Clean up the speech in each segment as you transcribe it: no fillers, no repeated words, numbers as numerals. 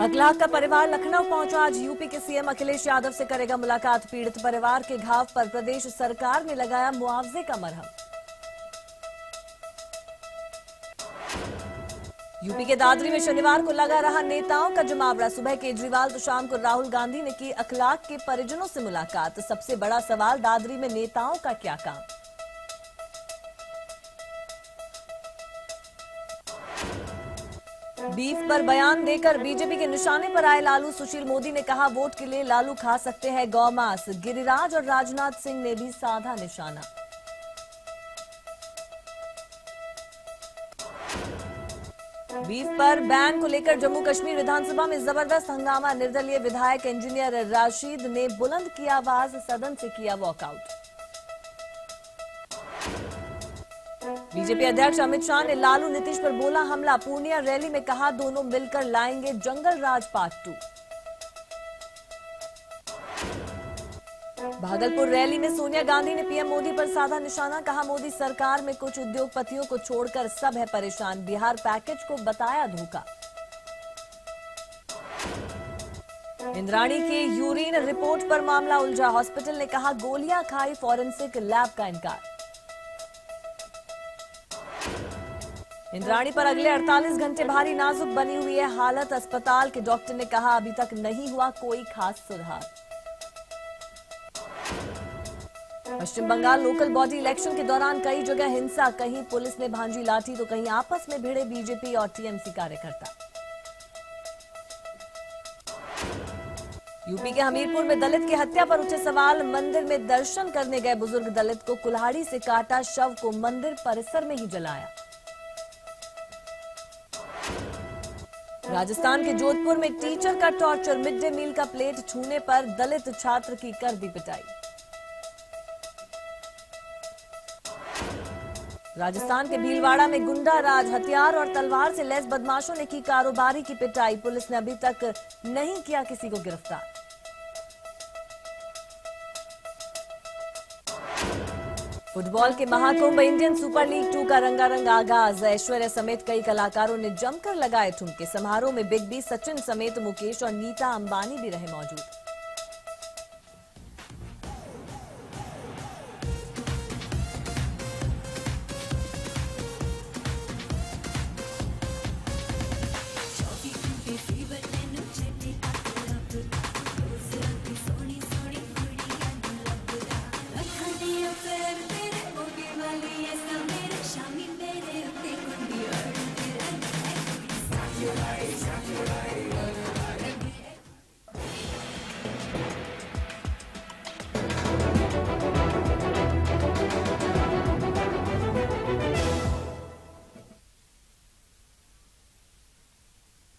अखलाक का परिवार लखनऊ पहुंचा। आज यूपी के सीएम अखिलेश यादव से करेगा मुलाकात। पीड़ित परिवार के घाव पर प्रदेश सरकार ने लगाया मुआवजे का मरहम। यूपी के दादरी में शनिवार को लगा रहा नेताओं का जमावड़ा। सुबह केजरीवाल तो शाम को राहुल गांधी ने की अखलाक के परिजनों से मुलाकात। सबसे बड़ा सवाल, दादरी में नेताओं का क्या काम। बीफ पर बयान देकर बीजेपी के निशाने पर आए लालू। सुशील मोदी ने कहा, वोट के लिए लालू खा सकते हैं गौमांस। गिरिराज और राजनाथ सिंह ने भी साधा निशाना। बीफ पर बैन को लेकर जम्मू कश्मीर विधानसभा में जबरदस्त हंगामा। निर्दलीय विधायक इंजीनियर राशिद ने बुलंद किया आवाज, सदन से किया वॉकआउट। बीजेपी अध्यक्ष अमित शाह ने लालू नीतीश पर बोला हमला। पूर्णिया रैली में कहा, दोनों मिलकर लाएंगे जंगल राज पार्ट 2। भागलपुर रैली में सोनिया गांधी ने पीएम मोदी पर साधा निशाना। कहा, मोदी सरकार में कुछ उद्योगपतियों को छोड़कर सब है परेशान। बिहार पैकेज को बताया धोखा। इंद्राणी के यूरिन रिपोर्ट पर मामला उलझा। हॉस्पिटल ने कहा, गोलियां खाई, फॉरेंसिक लैब का इनकार। इंद्राणी पर अगले 48 घंटे भारी नाजुक बनी हुई है हालत। अस्पताल के डॉक्टर ने कहा, अभी तक नहीं हुआ कोई खास सुधार। पश्चिम बंगाल लोकल बॉडी इलेक्शन के दौरान कई जगह हिंसा। कहीं पुलिस ने भांजी लाठी तो कहीं आपस में भिड़े बीजेपी और टीएमसी कार्यकर्ता। यूपी के हमीरपुर में दलित की हत्या पर उठे सवाल। मंदिर में दर्शन करने गए बुजुर्ग दलित को कुल्हाड़ी से काटा, शव को मंदिर परिसर में ही जलाया। राजस्थान के जोधपुर में टीचर का टॉर्चर। मिड डे मील का प्लेट छूने पर दलित छात्र की कर दी पिटाई। राजस्थान के भीलवाड़ा में गुंडा राज। हथियार और तलवार से लैस बदमाशों ने की कारोबारी की पिटाई। पुलिस ने अभी तक नहीं किया किसी को गिरफ्तार। फुटबॉल के महाकुंभ इंडियन सुपर लीग 2 का रंगारंग आगाज। ऐश्वर्या समेत कई कलाकारों ने जमकर लगाए ठुमके। समारोह में बिग बी, सचिन समेत मुकेश और नीता अंबानी भी रहे मौजूद।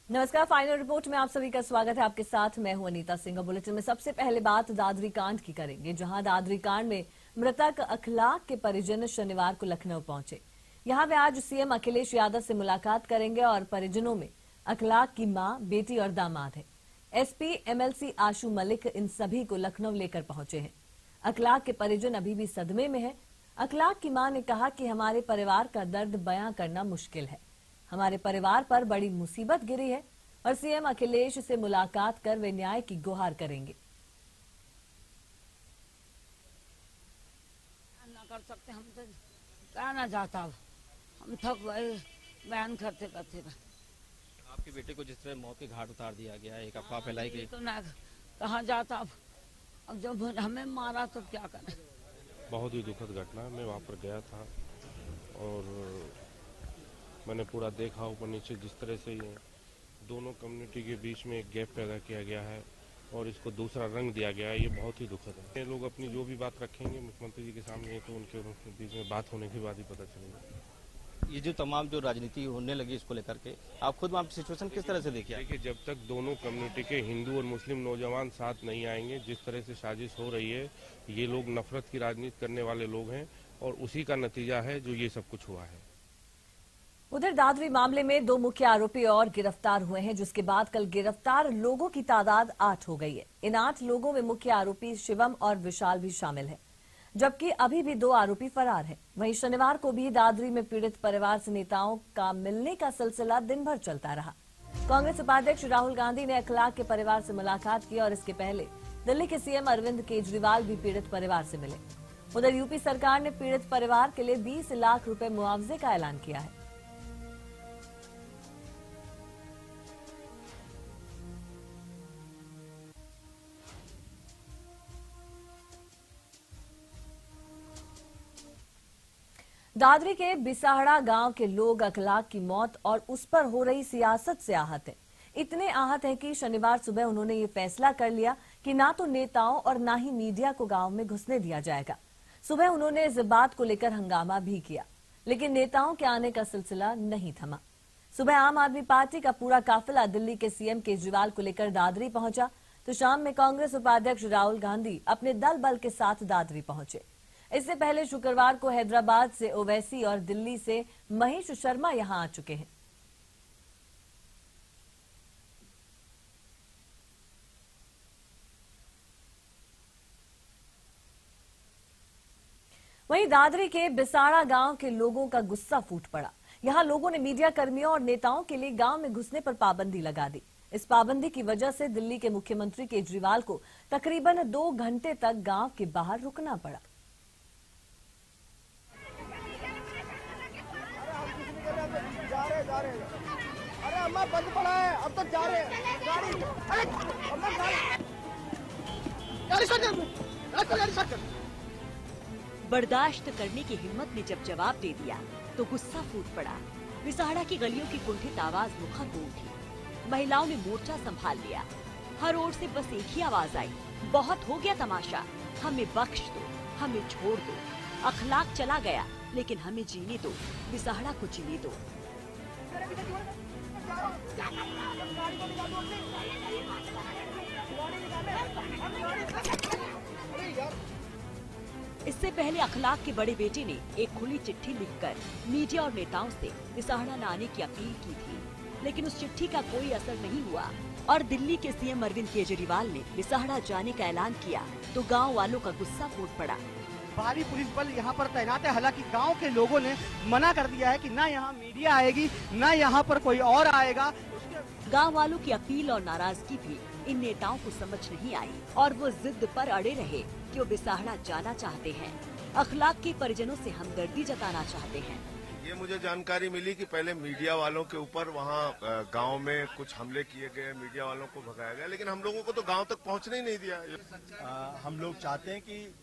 नमस्कार, फाइनल रिपोर्ट में आप सभी का स्वागत है। आपके साथ मैं हूं अनीता सिंह। बुलेटिन में सबसे पहले बात दादरी कांड की करेंगे, जहां दादरी कांड में मृतक अखलाक के परिजन शनिवार को लखनऊ पहुंचे। यहां वे आज सीएम अखिलेश यादव से मुलाकात करेंगे और परिजनों में अखलाक की मां, बेटी और दामाद है। एसपी एमएलसी आशु मलिक इन सभी को लखनऊ लेकर पहुंचे हैं। अखलाक के परिजन अभी भी सदमे में है। अखलाक की मां ने कहा कि हमारे परिवार का दर्द बयां करना मुश्किल है। हमारे परिवार पर बड़ी मुसीबत गिरी है और सीएम अखिलेश से मुलाकात कर वे न्याय की गुहार करेंगे। ना कर सकते हम तो कहना चाहता, हम थक गए बयान करते करते। आपके बेटे को जिस तरह मौत के घाट उतार दिया गया, एक अफवाह फैलाई गई, तो ना कहाँ जाता। अब जब हमें मारा तो क्या करें। बहुत ही दुखद घटना। मैं वहाँ पर गया था और मैंने पूरा देखा ऊपर नीचे। जिस तरह से ये दोनों कम्युनिटी के बीच में एक गैप पैदा किया गया है और इसको दूसरा रंग दिया गया है, ये बहुत ही दुखद है। ये लोग अपनी जो भी बात रखेंगे मुख्यमंत्री जी के सामने, तो उनके बीच में बात होने के बाद ही पता चलेगा। ये जो तमाम जो राजनीति होने लगी इसको लेकर के, आप खुद वहाँ सिचुएशन किस तरह से देखिए? देखिए, जब तक दोनों कम्युनिटी के हिंदू और मुस्लिम नौजवान साथ नहीं आएंगे, जिस तरह से साजिश हो रही है, ये लोग नफरत की राजनीति करने वाले लोग हैं और उसी का नतीजा है जो ये सब कुछ हुआ है। उधर दादरी मामले में 2 मुख्य आरोपी और गिरफ्तार हुए हैं, जिसके बाद कल गिरफ्तार लोगों की तादाद 8 हो गई है। इन 8 लोगों में मुख्य आरोपी शिवम और विशाल भी शामिल है, जबकि अभी भी 2 आरोपी फरार हैं। वहीं शनिवार को भी दादरी में पीड़ित परिवार से नेताओं का मिलने का सिलसिला दिन भर चलता रहा। कांग्रेस उपाध्यक्ष राहुल गांधी ने अखलाक के परिवार से मुलाकात की और इसके पहले दिल्ली के सीएम अरविंद केजरीवाल भी पीड़ित परिवार से मिले। उधर यूपी सरकार ने पीड़ित परिवार के लिए 20 लाख रुपए मुआवजे का ऐलान किया है। दादरी के बिसाहड़ा गांव के लोग अखलाक की मौत और उस पर हो रही सियासत से आहत हैं। इतने आहत हैं कि शनिवार सुबह उन्होंने ये फैसला कर लिया कि ना तो नेताओं और ना ही मीडिया को गांव में घुसने दिया जाएगा। सुबह उन्होंने इस बात को लेकर हंगामा भी किया, लेकिन नेताओं के आने का सिलसिला नहीं थमा। सुबह आम आदमी पार्टी का पूरा काफिला दिल्ली के सीएम केजरीवाल को लेकर दादरी पहुंचा, तो शाम में कांग्रेस उपाध्यक्ष राहुल गांधी अपने दल बल के साथ दादरी पहुंचे। इससे पहले शुक्रवार को हैदराबाद से ओवैसी और दिल्ली से महेश शर्मा यहां आ चुके हैं। वहीं दादरी के बिसाड़ा गांव के लोगों का गुस्सा फूट पड़ा। यहां लोगों ने मीडिया कर्मियों और नेताओं के लिए गांव में घुसने पर पाबंदी लगा दी। इस पाबंदी की वजह से दिल्ली के मुख्यमंत्री केजरीवाल को तकरीबन 2 घंटे तक गांव के बाहर रुकना पड़ा। अरे अम्मा बंद पड़ा है, अब तक जा रहे हैं गाड़ी। अरे अम्मा गाड़ी स्टार्ट कर। बर्दाश्त करने की हिम्मत ने जब जवाब दे दिया तो गुस्सा फूट पड़ा। बिसाहड़ा की गलियों की कुंठित आवाज मुखर हो उठी। महिलाओं ने मोर्चा संभाल लिया। हर ओर से बस एक ही आवाज आई, बहुत हो गया तमाशा, हमें बख्श दो, हमें छोड़ दो। अखलाक चला गया लेकिन हमें जीने दो, बिसाहड़ा को जीने दो। इससे पहले अखलाक के बड़े बेटे ने एक खुली चिट्ठी लिखकर मीडिया और नेताओं से बिसाहड़ा न आने की अपील की थी, लेकिन उस चिट्ठी का कोई असर नहीं हुआ और दिल्ली के सीएम अरविंद केजरीवाल ने बिसाहड़ा जाने का ऐलान किया तो गांव वालों का गुस्सा फूट पड़ा। भारी पुलिस बल यहाँ पर तैनात है। हालांकि गांव के लोगों ने मना कर दिया है कि ना यहाँ मीडिया आएगी ना यहाँ पर कोई और आएगा। गांव वालों की अपील और नाराजगी भी इन नेताओं को समझ नहीं आई और वो जिद पर अड़े रहे कि वो बिसाहड़ा जाना चाहते हैं, अखलाक के परिजनों से हमदर्दी जताना चाहते हैं। ये मुझे जानकारी मिली कि पहले मीडिया वालों के ऊपर वहाँ गांव में कुछ हमले किए गए, मीडिया वालों को भगाया गया, लेकिन हम लोगों को तो गांव तक पहुंचने ही नहीं दिया। हम लोग चाहते हैं कि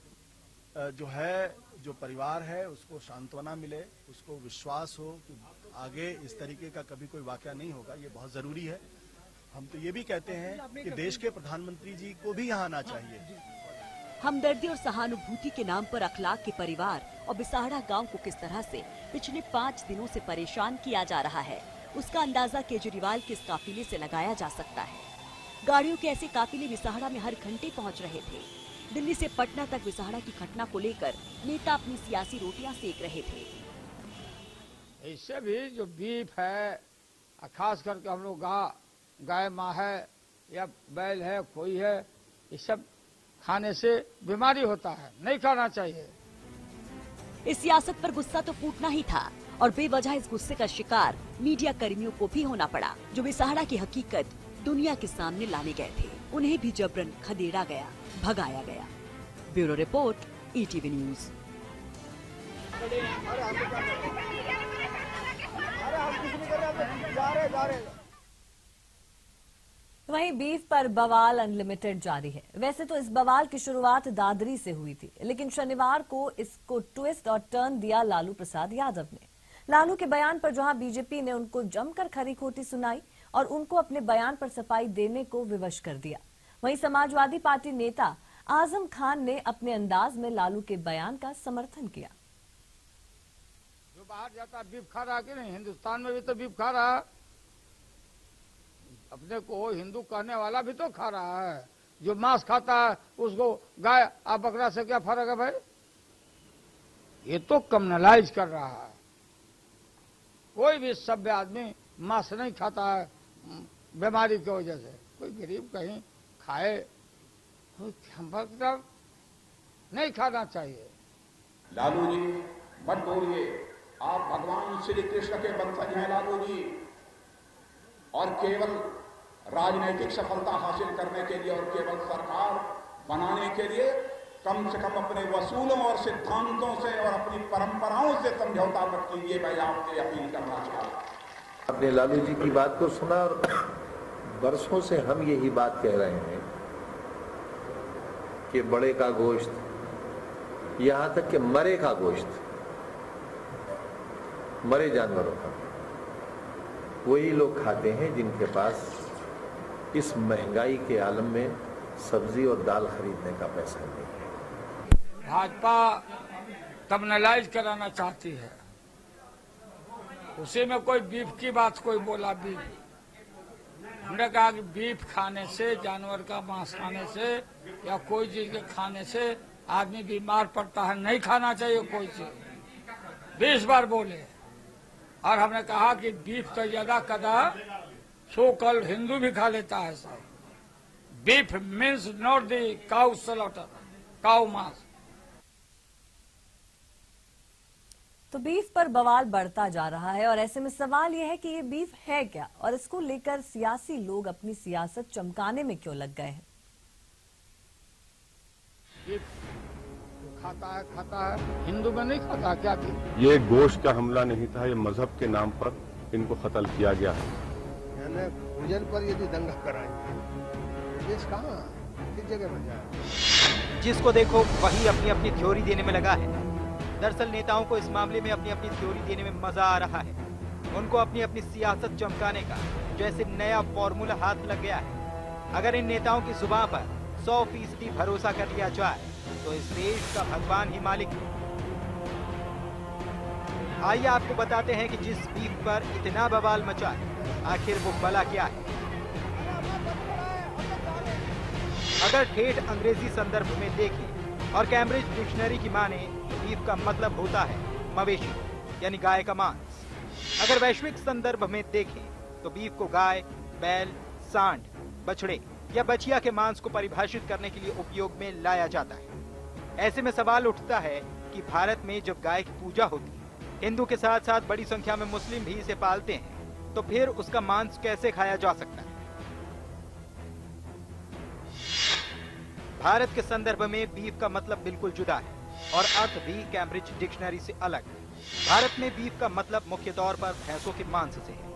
जो परिवार है उसको सांत्वना मिले, उसको विश्वास हो कि आगे इस तरीके का कभी कोई वाकया नहीं होगा। ये बहुत जरूरी है। हम तो ये भी कहते हैं कि देश के प्रधानमंत्री जी को भी यहाँ आना चाहिए। हमदर्दी और सहानुभूति के नाम पर अखलाक के परिवार और बिसाहड़ा गांव को किस तरह से पिछले 5 दिनों से परेशान किया जा रहा है, उसका अंदाजा केजरीवाल के इस काफिले से लगाया जा सकता है। गाड़ियों के ऐसे काफिले बिसाहड़ा में हर घंटे पहुंच रहे थे। दिल्ली से पटना तक बिसाहड़ा की घटना को लेकर नेता अपनी सियासी रोटियां सेक रहे थे। इससे भी जो बीफ है, खास करके हम लोग गाय माँ है या बैल है, कोई है, ये सब खाने से बीमारी होता है, नहीं खाना चाहिए। इस सियासत पर गुस्सा तो फूटना ही था और बेवजह इस गुस्से का शिकार मीडिया कर्मियों को भी होना पड़ा, जो बिसाहड़ा की हकीकत दुनिया के सामने लाने गए थे। उन्हें भी जबरन खदेड़ा गया, भगाया गया। Bureau report, ETV news. वहीं बीफ पर बवाल अनलिमिटेड जारी है। वैसे तो इस बवाल की शुरुआत दादरी से हुई थी, लेकिन शनिवार को इसको ट्विस्ट और टर्न दिया लालू प्रसाद यादव ने। लालू के बयान पर जहां बीजेपी ने उनको जमकर खरी खोटी सुनाई और उनको अपने बयान पर सफाई देने को विवश कर दिया, वहीं समाजवादी पार्टी नेता आजम खान ने अपने अंदाज में लालू के बयान का समर्थन किया। जो बाहर जाता बीफ खा रहा कि नहीं, हिंदुस्तान में भी तो बीफ खा रहा है। अपने को हिंदू कहने वाला भी तो खा रहा है। जो मांस खाता है उसको गाय और बकरा से क्या फर्क है भाई? ये तो कम्युनलाइज कर रहा है। कोई भी सभ्य आदमी मांस नहीं खाता है बीमारी की वजह से। कोई गरीब कहीं खाए, मतलब नहीं खाना चाहिए। लालू जी मत बोलिए, आप भगवान श्री कृष्ण के वंशज हैं। लालू जी और केवल राजनीतिक सफलता हासिल करने के लिए और केवल सरकार बनाने के लिए कम से कम अपने वसूलों और सिद्धांतों से और अपनी परंपराओं से समझौता मत कीजिए, मैं आपसे अपील करना चाहता हूं। आपने लालू जी की बात को सुना और बरसों से हम यही बात कह रहे हैं कि बड़े का गोश्त, यहां तक कि मरे का गोश्त, मरे जानवरों का, वही लोग खाते हैं जिनके पास इस महंगाई के आलम में सब्जी और दाल खरीदने का पैसा नहीं है। भाजपा कम्युनलाइज कराना चाहती है, उसी में कोई बीफ की बात कोई बोला, बीफ हमने कहा कि बीफ खाने से, जानवर का मांस खाने से या कोई चीज के खाने से आदमी बीमार पड़ता है, नहीं खाना चाहिए कोई चीज, 20 बार बोले। और हमने कहा कि बीफ तो ज्यादा कदा सो कल हिंदू भी खा लेता है साहब। Beef means not the cow slaughter, cow मांस। तो बीफ पर बवाल बढ़ता जा रहा है और ऐसे में सवाल यह है कि ये बीफ है क्या और इसको लेकर सियासी लोग अपनी सियासत चमकाने में क्यों लग गए हैं। बीफ खाता है, हिंदू में नहीं खाता क्या बीफ? ये गोश्त का हमला नहीं था, ये मजहब के नाम पर इनको कत्ल किया गया है। भोजन पर यदि दंगा कराएंगे, देश कहाँ किस जगह में जाए? जिसको देखो वही अपनी अपनी थ्योरी देने में लगा है। दरअसल नेताओं को इस मामले में अपनी अपनी थ्योरी देने में मजा आ रहा है। उनको अपनी अपनी सियासत चमकाने का जैसे नया फॉर्मूला हाथ लग गया है। अगर इन नेताओं की जुबान पर 100% भरोसा कर लिया जाए तो इस देश का भगवान ही मालिक है। आइए आपको बताते हैं कि जिस बीफ पर इतना बवाल मचा है, आखिर वो भला क्या है। अगर ठेठ अंग्रेजी संदर्भ में देखें और कैम्ब्रिज डिक्शनरी की माने, बीफ का मतलब होता है मवेशी यानी गाय का मांस। अगर वैश्विक संदर्भ में देखें तो बीफ को गाय, बैल, सांड, बछड़े या बछिया के मांस को परिभाषित करने के लिए उपयोग में लाया जाता है। ऐसे में सवाल उठता है कि भारत में जब गाय की पूजा होती है, हिंदू के साथ साथ बड़ी संख्या में मुस्लिम भी इसे पालते हैं, तो फिर उसका मांस कैसे खाया जा सकता है। भारत के संदर्भ में बीफ का मतलब बिल्कुल जुदा है और अर्थ भी कैम्ब्रिज डिक्शनरी से अलग है। भारत में बीफ का मतलब मुख्य तौर पर भैंसों के मांस से है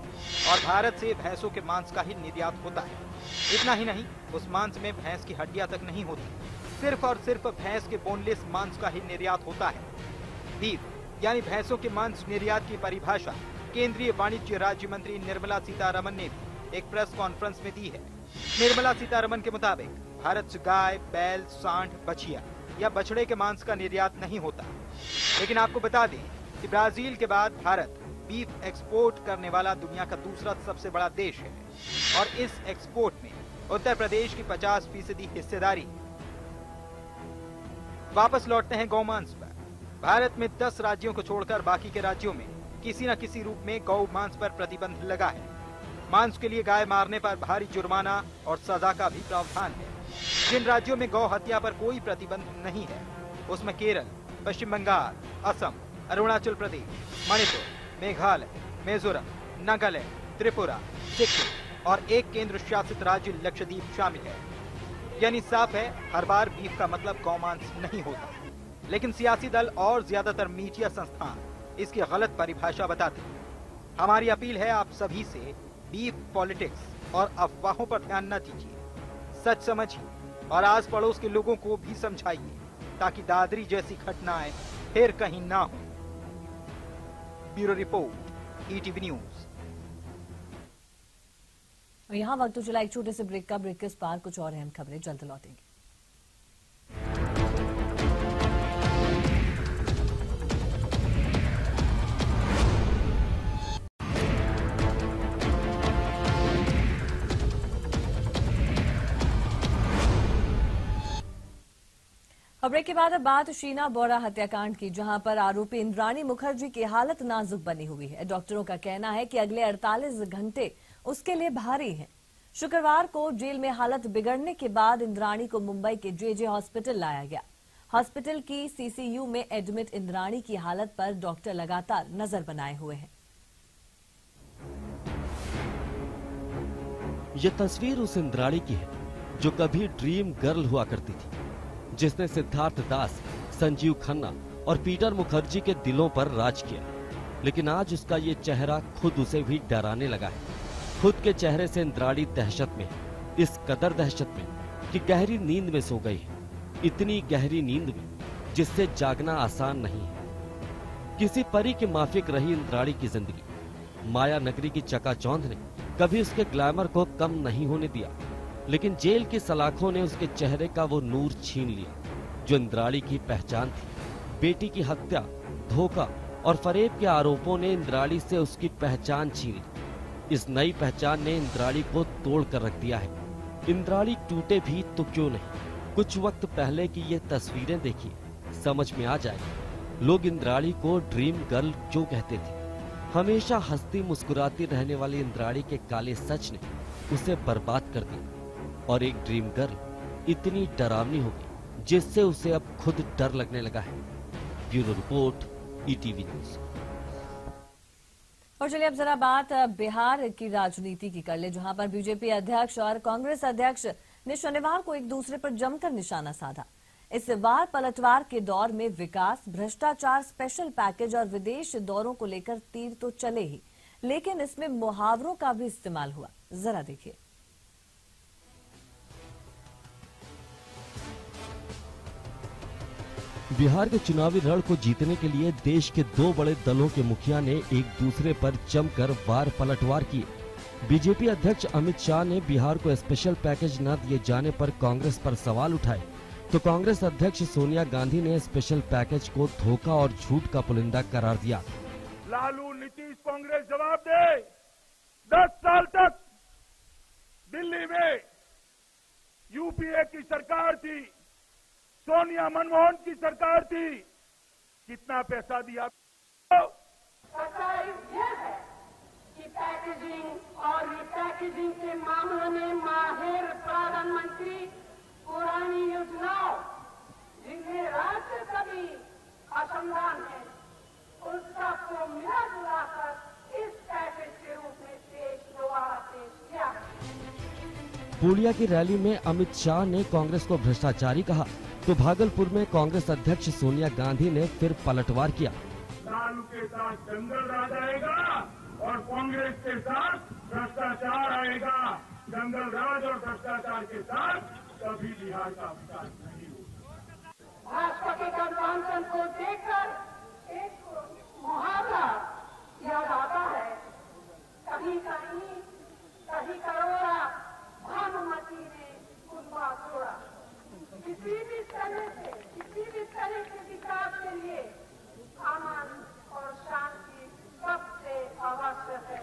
और भारत से भैंसों के मांस का ही निर्यात होता है। इतना ही नहीं, उस मांस में भैंस की हड्डियां तक नहीं होती, सिर्फ और सिर्फ भैंस के बोनलेस मांस का ही निर्यात होता है। बीफ यानी भैंसों के मांस निर्यात की परिभाषा केंद्रीय वाणिज्य राज्य मंत्री निर्मला सीतारमन ने भी एक प्रेस कॉन्फ्रेंस में दी है। निर्मला सीतारमन के मुताबिक भारत से गाय, बैल, सांड, बछिया या बछड़े के मांस का निर्यात नहीं होता। लेकिन आपको बता दें कि ब्राजील के बाद भारत बीफ एक्सपोर्ट करने वाला दुनिया का दूसरा सबसे बड़ा देश है और इस एक्सपोर्ट में उत्तर प्रदेश की 50% हिस्सेदारी है। वापस लौटते हैं गौमांस पर। भारत में 10 राज्यों को छोड़कर बाकी के राज्यों में किसी न किसी रूप में गौ मांस पर प्रतिबंध लगा है। मांस के लिए गाय मारने पर भारी जुर्माना और सजा का भी प्रावधान है। जिन राज्यों में गौ हत्या पर कोई प्रतिबंध नहीं है, उसमें केरल, पश्चिम बंगाल, असम, अरुणाचल प्रदेश, मणिपुर, मेघालय, मिजोरम, नागालैंड, त्रिपुरा, सिक्किम और एक केंद्र शासित राज्य लक्षद्वीप शामिल है। यानी साफ है, हर बार बीफ का मतलब गौमांस नहीं होता। लेकिन सियासी दल और ज्यादातर मीडिया संस्थान इसकी गलत परिभाषा बताते हैं। हमारी अपील है आप सभी से, बीफ पॉलिटिक्स और अफवाहों पर ध्यान न दीजिए, सच समझिए और आस पड़ोस के लोगों को भी समझाइए ताकि दादरी जैसी घटनाएं फिर कहीं ना हो। Bureau report, ETV news. और यहाँ वक्त तो चला एक छोटे से ब्रेक का। ब्रेक के इस पार कुछ और अहम खबरें जल्द लौटेंगी। खबरें के बाद अब बात शीना बोरा हत्याकांड की, जहां पर आरोपी इंद्राणी मुखर्जी की हालत नाजुक बनी हुई है। डॉक्टरों का कहना है कि अगले 48 घंटे उसके लिए भारी हैं। शुक्रवार को जेल में हालत बिगड़ने के बाद इंद्राणी को मुंबई के जेजे हॉस्पिटल लाया गया। हॉस्पिटल की सीसीयू में एडमिट इंद्राणी की हालत पर डॉक्टर लगातार नजर बनाए हुए हैं। ये तस्वीर उस इंद्राणी की है जो कभी ड्रीम गर्ल हुआ करती थी, जिसने सिद्धार्थ दास, संजीव खन्ना और पीटर मुखर्जी के दिलों पर राज किया। लेकिन आज उसका ये चेहरा खुद उसे भी डराने लगा है। खुद के चेहरे से इंद्राणी दहशत में है, इस कदर दहशत में कि गहरी नींद में सो गई है। इतनी गहरी नींद में जिससे जागना आसान नहीं है। किसी परी की माफिक रही इंद्राणी की जिंदगी। माया नगरी की चकाचौंध ने कभी उसके ग्लैमर को कम नहीं होने दिया, लेकिन जेल की सलाखों ने उसके चेहरे का वो नूर छीन लिया जो इंद्राणी की पहचान थी। बेटी की हत्या, धोखा और फरेब के आरोपों ने इंद्राणी से उसकी पहचान छीन ली। इस नई पहचान ने इंद्राणी को तोड़ कर रख दिया है। इंद्राणी टूटे भी तो क्यों नहीं। कुछ वक्त पहले की ये तस्वीरें देखिए, समझ में आ जाएगा लोग इंद्राणी को ड्रीम गर्ल क्यों कहते थे। हमेशा हंसती मुस्कुराती रहने वाली इंद्राणी के काले सच ने उसे बर्बाद कर दिया और एक ड्रीम गर्ल इतनी डरावनी हो गई जिससे उसे अब खुद डर लगने लगा है। Bureau report, ETV news. और चलिए अब जरा बात बिहार की राजनीति की कर ले, जहां पर बीजेपी अध्यक्ष और कांग्रेस अध्यक्ष ने शनिवार को एक दूसरे पर जमकर निशाना साधा। इस बार पलटवार के दौर में विकास, भ्रष्टाचार, स्पेशल पैकेज और विदेश दौरों को लेकर तीर तो चले ही, लेकिन इसमें मुहावरों का भी इस्तेमाल हुआ। जरा देखिए। बिहार के चुनावी रण को जीतने के लिए देश के दो बड़े दलों के मुखिया ने एक दूसरे पर जमकर वार पलटवार किए। बीजेपी अध्यक्ष अमित शाह ने बिहार को स्पेशल पैकेज न दिए जाने पर कांग्रेस पर सवाल उठाए, तो कांग्रेस अध्यक्ष सोनिया गांधी ने स्पेशल पैकेज को धोखा और झूठ का पुलिंदा करार दिया। लालू नीतीश कांग्रेस जवाब दे। 10 साल तक दिल्ली में यूपीए की सरकार थी, सोनिया मनमोहन की सरकार थी, कितना पैसा दिया? सच्चाई ये है कि पैकेजिंग और रिपैकेजिंग के मामलों में माहिर प्रधानमंत्री पुरानी योजनाओं जिनमें राज्य सभी असंधान है, उस सबको मिला जुला कर इस पैकेज के रूप में दोबारा पेश किया। पूर्णिया की रैली में अमित शाह ने कांग्रेस को भ्रष्टाचारी कहा, तो भागलपुर में कांग्रेस अध्यक्ष सोनिया गांधी ने फिर पलटवार किया। लालू के साथ जंगल राज आएगा और कांग्रेस के साथ भ्रष्टाचार आएगा। जंगल राज और भ्रष्टाचार के साथ कभी बिहार का विकास नहीं होगा। भाजपा के गठबंधन को देखकर एक मुहावरा याद आता है, कहीं कहीं कहीं करोड़ा भानुमती ने कुंभा छोड़ा। किसी भी तरह के विकास के लिए अमन और शांति सबसे आवश्यक है।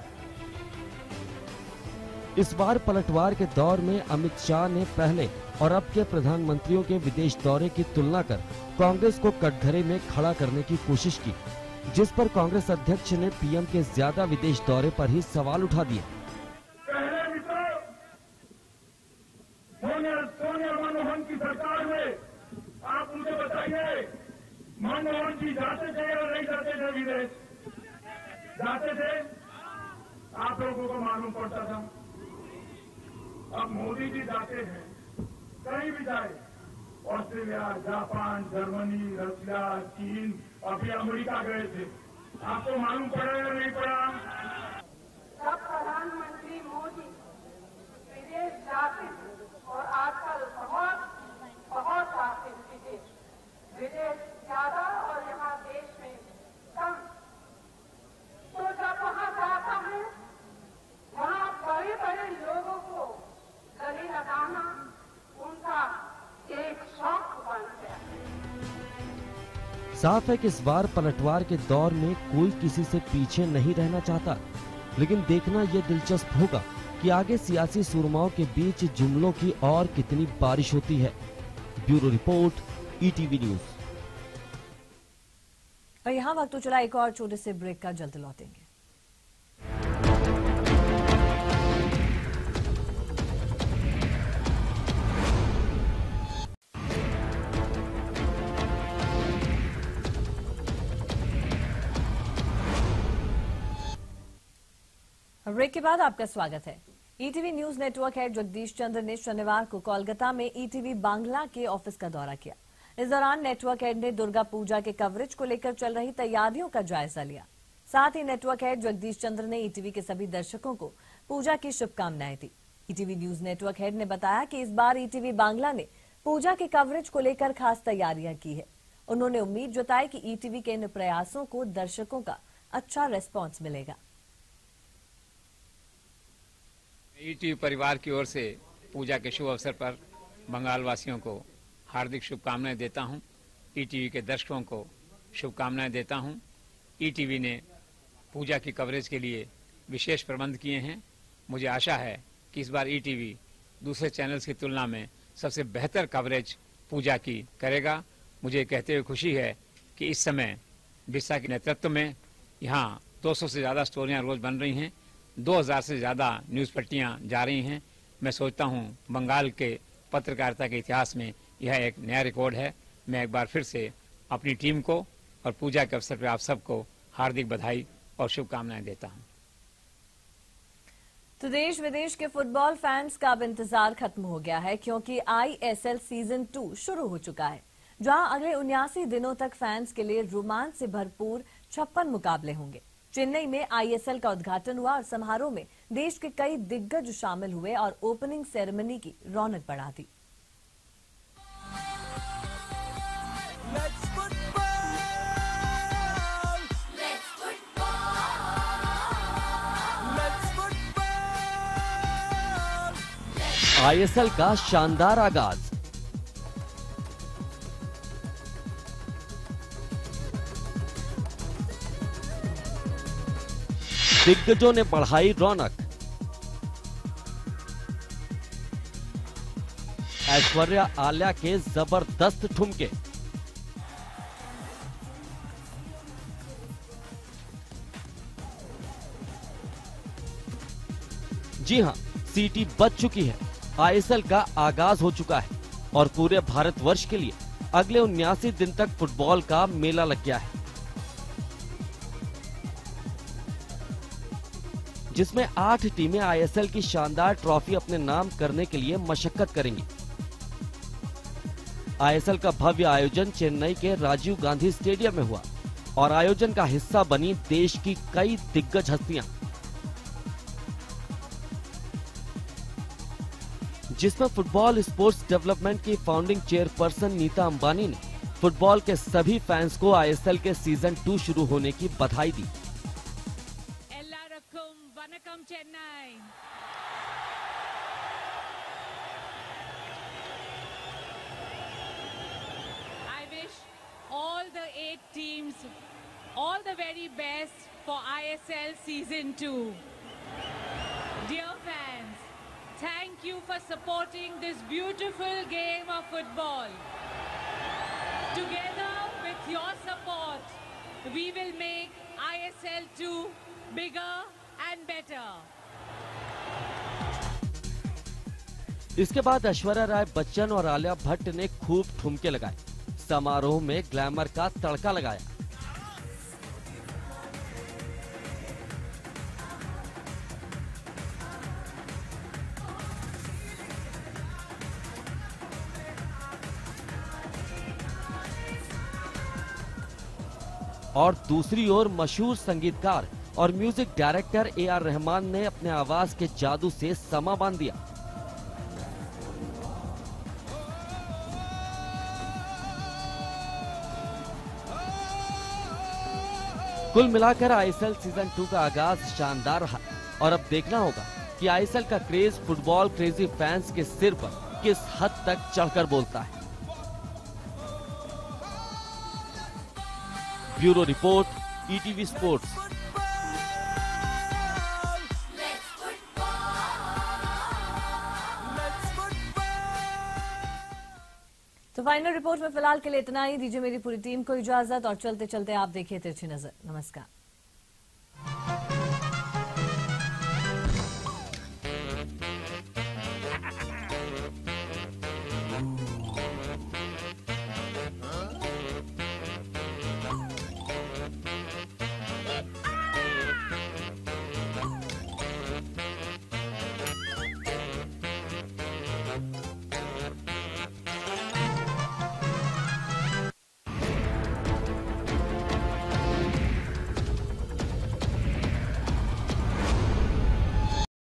इस बार पलटवार के दौर में अमित शाह ने पहले और अब के प्रधानमंत्रियों के विदेश दौरे की तुलना कर कांग्रेस को कटघरे में खड़ा करने की कोशिश की, जिस पर कांग्रेस अध्यक्ष ने पीएम के ज्यादा विदेश दौरे पर ही सवाल उठा दिए। सोनिया मनमोहन की सरकार में आप मुझे बताइए, मनमोहन जी जाते थे या नहीं जाते थे विदेश? जाते थे, आप लोगों को मालूम पड़ता था। अब मोदी जी जाते हैं, कहीं भी जाए, ऑस्ट्रेलिया, जापान, जर्मनी, रशिया, चीन, अभी अमेरिका गए थे, आपको मालूम पड़ा या नहीं पड़ा? जब प्रधानमंत्री मोदी विदेश जाते थे और आजकल बहुत आते हैं विदेश ज्यादा और यहाँ देश में कम, तो जब वहाँ जाता है वहाँ बड़े बड़े लोगों को गले लगाना उनका एक शौक बन गया। साफ है कि इस बार पलटवार के दौर में कोई किसी से पीछे नहीं रहना चाहता, लेकिन देखना ये दिलचस्प होगा कि आगे सियासी सुरमाओं के बीच जुमलों की और कितनी बारिश होती है। Bureau report, ETV news. और यहाँ वक्त तो चला एक और छोटे से ब्रेक का, जल्द लौटेंगे। ब्रेक के बाद आपका स्वागत है। ETV news network head Jagdish Chandra ने शनिवार को कोलकाता में ईटीवी बांग्ला के ऑफिस का दौरा किया। इस दौरान नेटवर्क हेड ने दुर्गा पूजा के कवरेज को लेकर चल रही तैयारियों का जायजा लिया। साथ ही नेटवर्क हेड जगदीश चंद्र ने ईटीवी के सभी दर्शकों को पूजा की शुभकामनाएं दी। ईटीवी न्यूज नेटवर्क हेड ने बताया कि इस बार ईटीवी बांग्ला ने पूजा के कवरेज को लेकर खास तैयारियां की है। उन्होंने उम्मीद जताई कि ईटीवी के इन प्रयासों को दर्शकों का अच्छा रेस्पॉन्स मिलेगा। ईटीवी परिवार की ओर से पूजा के शुभ अवसर पर बंगाल वासियों को हार्दिक शुभकामनाएं देता हूं। ईटीवी के दर्शकों को शुभकामनाएं देता हूं। ईटीवी ने पूजा की कवरेज के लिए विशेष प्रबंध किए हैं। मुझे आशा है कि इस बार ईटीवी दूसरे चैनल्स की तुलना में सबसे बेहतर कवरेज पूजा की करेगा। मुझे कहते हुए खुशी है कि इस समय बिरसा के नेतृत्व में यहाँ 200 से ज़्यादा स्टोरियाँ रोज बन रही हैं। 2000 से ज़्यादा न्यूज़ पट्टियाँ जा रही हैं। मैं सोचता हूँ बंगाल के पत्रकारिता के इतिहास में यह एक नया रिकॉर्ड है। मैं एक बार फिर से अपनी टीम को और पूजा के अवसर पर आप सबको हार्दिक बधाई और शुभकामनाएं देता हूँ। तो देश विदेश के फुटबॉल फैंस का अब इंतजार खत्म हो गया है, क्योंकि आईएसएल सीजन 2 शुरू हो चुका है, जहां अगले 79 दिनों तक फैंस के लिए रोमांच से भरपूर 56 मुकाबले होंगे। चेन्नई में आईएसएल का उद्घाटन हुआ और समारोह में देश के कई दिग्गज शामिल हुए और ओपनिंग सेरेमनी की रौनक बढ़ा दी। आईएसएल का शानदार आगाज। दिग्गजों ने बढ़ाई रौनक। ऐश्वर्या आलिया के जबरदस्त ठुमके। जी हां, सीटी बच चुकी है। आईएसएल का आगाज हो चुका है और पूरे भारतवर्ष के लिए अगले 79 दिन तक फुटबॉल का मेला लग गया है, जिसमें 8 टीमें आईएसएल की शानदार ट्रॉफी अपने नाम करने के लिए मशक्कत करेंगी। आईएसएल का भव्य आयोजन चेन्नई के राजीव गांधी स्टेडियम में हुआ और आयोजन का हिस्सा बनी देश की कई दिग्गज हस्तियां, जिसमें फुटबॉल स्पोर्ट्स डेवलपमेंट की फाउंडिंग चेयरपर्सन नीता अंबानी ने फुटबॉल के सभी फैंस को आईएसएल के सीजन 2 शुरू होने की बधाई दी। Vanakkam Chennai. I wish all the 8 teams all the very best for ISL Season 2. Dear fans, thank you for supporting this beautiful game of football. Together with your support, we will make ISL 2 bigger and better. इसके बाद ऐश्वर्या राय बच्चन और आलिया भट्ट ने खूब ठुमके लगाए। समारोह में glamour का तड़का लगाया। और दूसरी ओर मशहूर संगीतकार और म्यूजिक डायरेक्टर AR रहमान ने अपने आवाज के जादू से समा बांध दिया। कुल मिलाकर आईएसएल सीजन 2 का आगाज शानदार रहा और अब देखना होगा कि आईएसएल का क्रेज फुटबॉल क्रेजी फैंस के सिर पर किस हद तक चढ़कर बोलता है। Bureau report, ETV sports. तो फाइनल रिपोर्ट में फिलहाल के लिए इतना ही। दीजिए मेरी पूरी टीम को इजाजत और चलते चलते आप देखिए तिरछी नजर। नमस्कार।